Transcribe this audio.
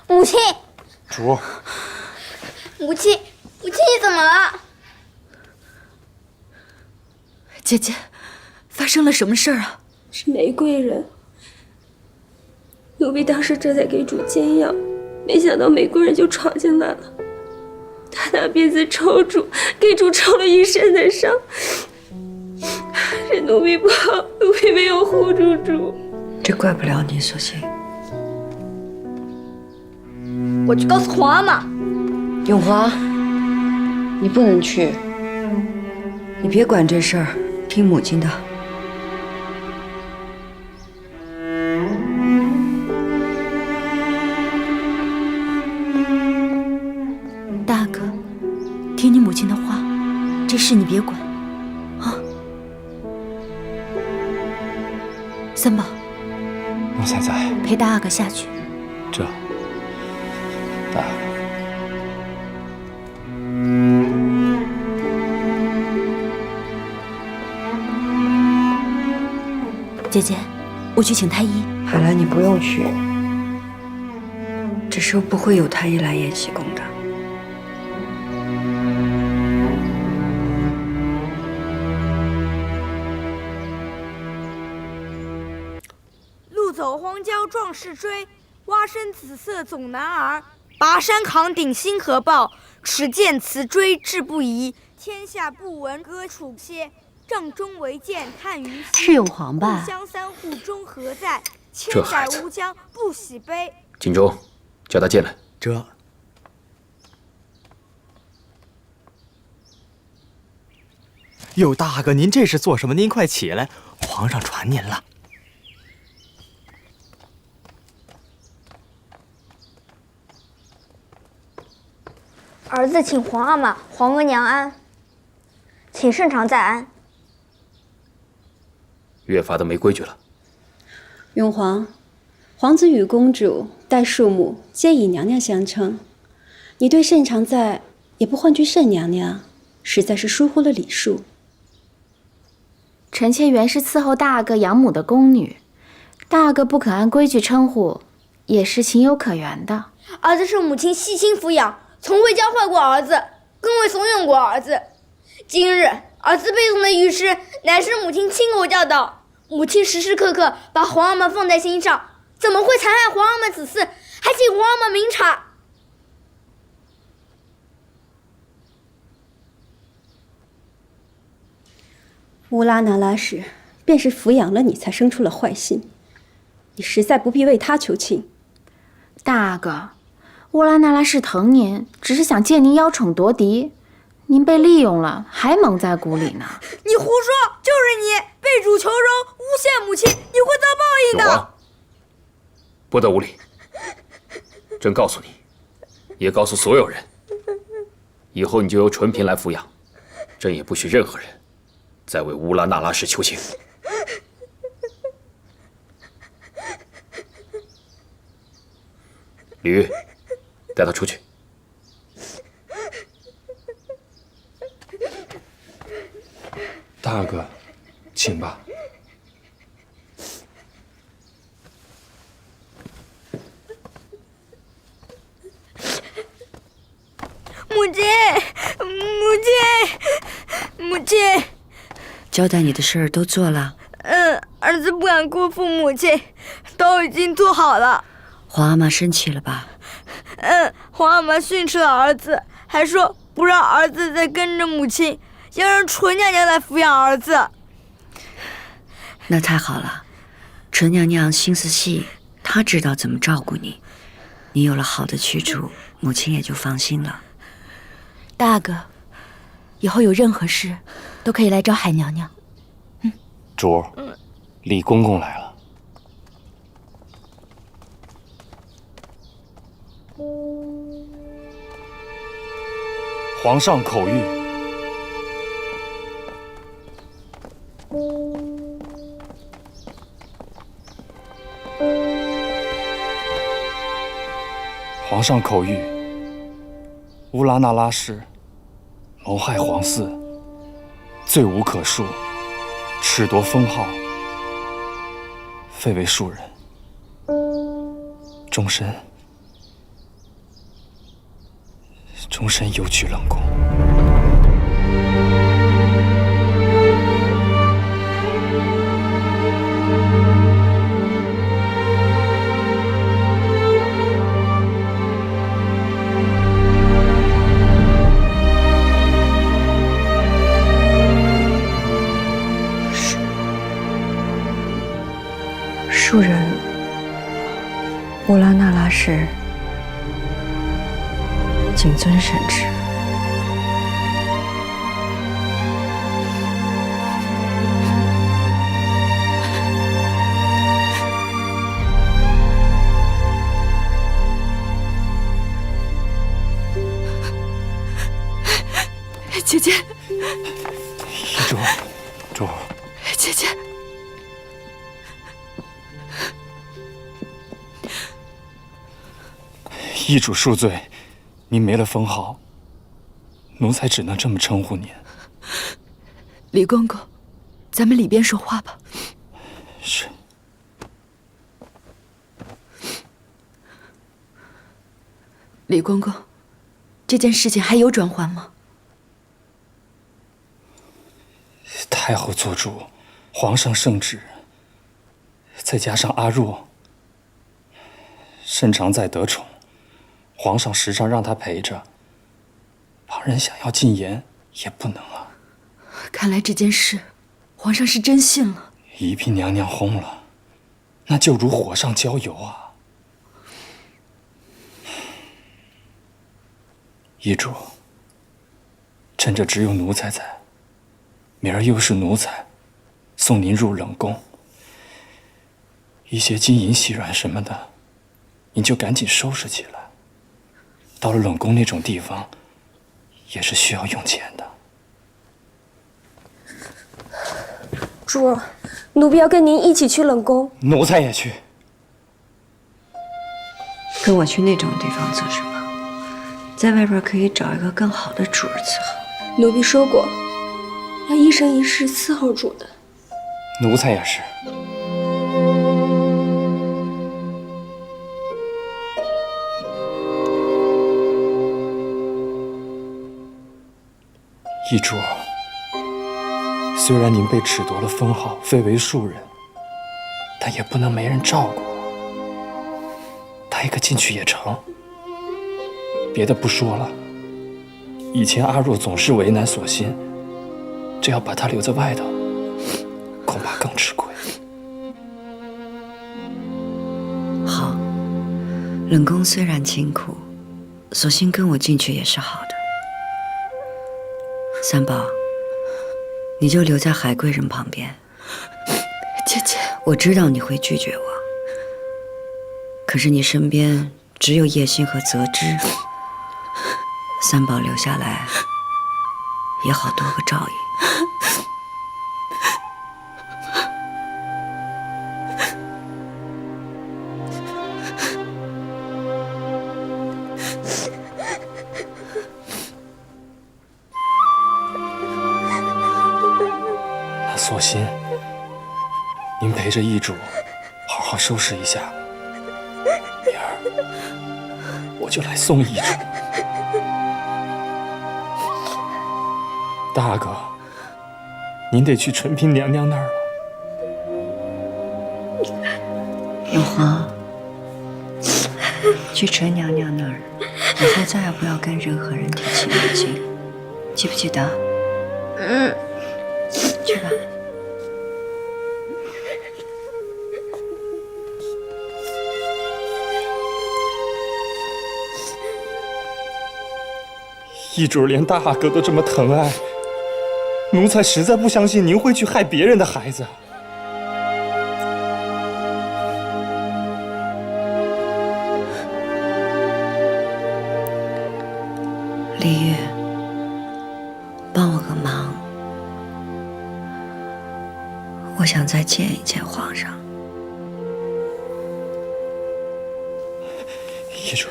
母亲，主，母亲，你怎么了？姐姐，发生了什么事儿啊？是玫瑰人。奴婢当时正在给主煎药，没想到玫瑰人就闯进来了。他拿鞭子抽主，给主抽了一身的伤。是奴婢不好，奴婢没有护住主。这怪不了你，索性。我去告诉皇阿玛。永华，你不能去，你别管这事儿，听母亲的。大哥，听你母亲的话，这事你别管，啊。三宝，奴才在。陪大阿哥下去。这，大阿哥。姐姐，我去请太医。海兰，你不用去，这时候不会有太医来延禧宫的。路走荒郊壮士追，蛙声紫色总男儿。拔山扛鼎新何报，持剑辞追志不移。天下不闻歌楚歇，帐中唯见叹于西。是永璜吧？故乡三户中何在？千载这孩子无疆不喜悲。锦州，叫他进来。这。哟，大哥，您这是做什么？您快起来，皇上传您了。儿子请皇阿玛、皇额娘安，请圣上在安。越发的没规矩了。永璜，皇子与公主、代庶母皆以娘娘相称，你对圣常在也不唤句圣娘娘，实在是疏忽了礼数。臣妾原是伺候大阿哥养母的宫女，大阿哥不肯按规矩称呼，也是情有可原的。儿子是母亲细心抚养，从未教坏过儿子，更未怂恿过儿子。今日儿子背诵的御诗，乃是母亲亲口教导。母亲时时刻刻把皇阿玛放在心上，怎么会残害皇阿玛子嗣，还请皇阿玛明察。乌拉那拉氏便是抚养了你，才生出了坏心，你实在不必为他求情。大阿哥，乌拉那拉氏疼您，只是想借您邀宠夺嫡，您被利用了，还蒙在鼓里呢。你胡说，就是你被主求荣，诬陷母亲，你会遭报应的。永璜，不得无礼！朕告诉你，也告诉所有人，以后你就由纯嫔来抚养，朕也不许任何人再为乌拉那拉氏求情。李煜，带他出去。大阿哥，请吧。母亲，母亲。交代你的事儿都做了。儿子不敢辜负母亲，都已经做好了。皇阿玛生气了吧？皇阿玛训斥了儿子，还说不让儿子再跟着母亲，要让纯娘娘来抚养儿子。那太好了，纯娘娘心思细，她知道怎么照顾你，你有了好的去处，母亲也就放心了。大阿哥，以后有任何事都可以来找海娘娘。主儿，李公公来了。皇上口谕。皇上口谕，乌拉那拉氏谋害皇嗣，罪无可恕，褫夺封号，废为庶人，终身终身游居冷宫。庶人乌拉那拉氏谨遵圣旨。姐姐，遗主，主，姐姐，遗主恕罪，您没了封号，奴才只能这么称呼您。李公公，咱们里边说话吧。是。李公公，这件事情还有转圜吗？太后做主，皇上圣旨，再加上阿若身常在得宠，皇上时常让他陪着，旁人想要进言也不能啊。看来这件事，皇上是真信了。一婢娘娘轰了，那就如火上浇油啊！遗主，趁着只有奴才在，明儿又是奴才送您入冷宫，一些金银细软什么的，您就赶紧收拾起来。到了冷宫那种地方，也是需要用钱的。主，奴婢要跟您一起去冷宫。奴才也去。跟我去那种地方做什么？在外边可以找一个更好的主儿伺候。奴婢说过，要一生一世伺候主的。奴才也是。遗主，虽然您被褫夺了封号，废为庶人，但也不能没人照顾。带一个进去也成。别的不说了，以前阿若总是为难所心，这要把她留在外头，恐怕更吃亏。好，冷宫虽然清苦，索性跟我进去也是好的。三宝，你就留在海贵人旁边。姐姐，我知道你会拒绝我，可是你身边只有叶心和泽之，三宝留下来也好多个照应。那索性，您陪着遗主，好好收拾一下。明儿我就来送遗主。大哥，您得去纯嫔娘娘那儿了。永华，去纯娘娘那儿，以后再也不要跟任何人提起母亲，记不记得？去吧。遗主连大哥都这么疼爱，奴才实在不相信您会去害别人的孩子。丽月，帮我个忙，我想再见一见皇上。遗主。